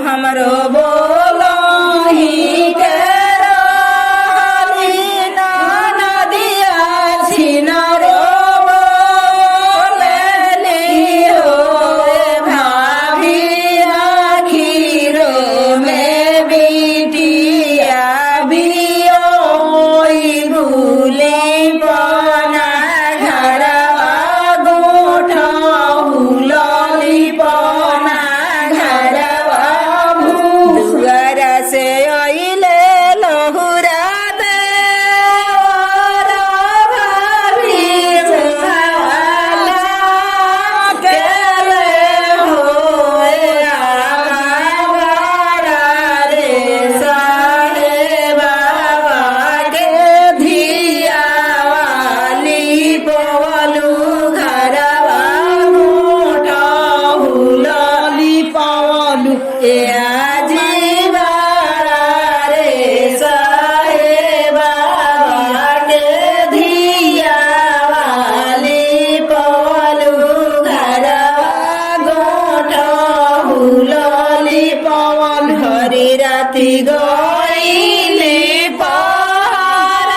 हमरो बोलही के रहली नदिया छिनरो बोलली हो भाभी आखिरो में बिटिया बियोई भूले पना घरवा गोठहु लली पना घरवा दुआर से अइले लहुरा देवर भाभी सुहावला केले होए आमावरा रे साहे बाबा के धियावाली पवलू घरवा गोठहु लली पवलू ए आजीवारा रे साहे बाबा के धियावाली पवलू घरवा गोठहु लली पवलू हरी राति गइले पहर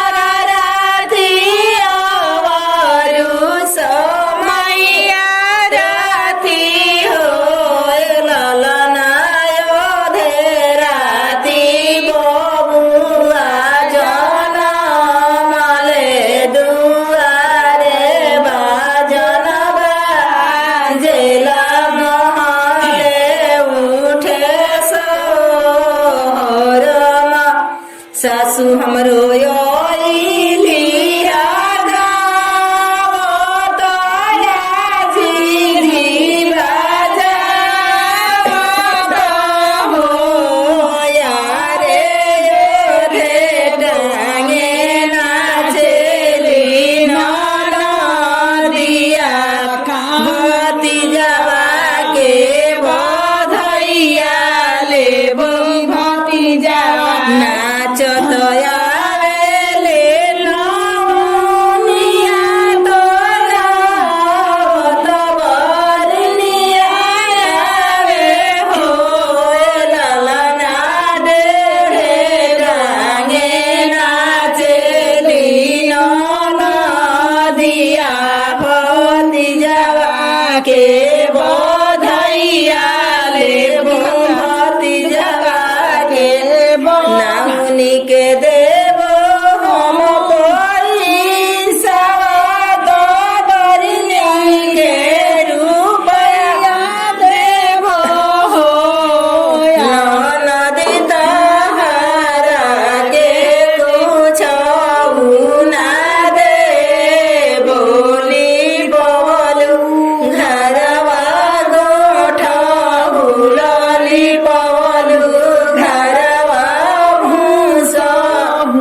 राति अवरु समैया राति होए ललना योधे राति बबुआ जनमले दुआरे बाजन बाजेला महले उठे सोहरमा सासु हमरो अइली गावतया झिझी बाजावत हो यारे योधे डांगे नाचेली ननदिया भतीजवा के बधैया लेबो भतीजवा नाचत आवेले नौनिया तोरा तबरनिया आवे होए ललना डेढ़े डांगे नाचेली ननदिया भतीजवा के बधैया लेबो भतीजवा के नामुनी के देबो हम पैसा दबरनी के रुपया देबो हो ननदी तहारा के कुछहु ना देबोली पवलू घरवा गोठहु लली पवलू घरवा भूसहु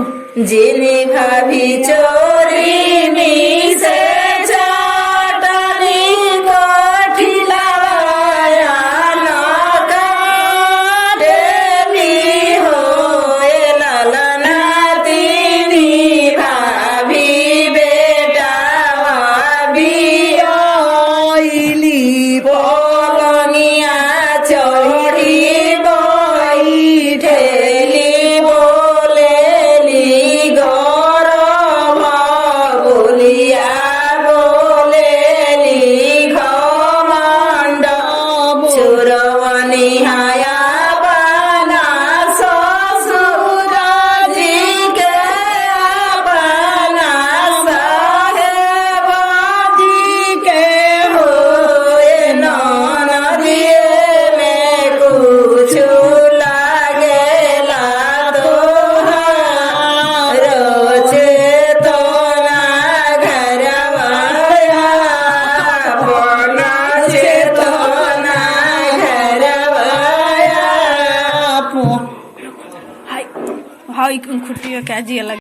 जिनी भाभी चोरी मिसे चटनी कोठिलाया न काटेली होए ललना तिनी भाभी बेटावा बियोइली पलंगिया चढ़ी बैठेली बोलेली गरभ बोलिया बोलेली घमंड चोरवनी हाया बना ससुर जी के बना साहेब जी के होए ननदिए में कुछ लागेला तोहार चेतना घरवा अपना चेतना घरवा हाय हाय खुटिया क्या जी अलग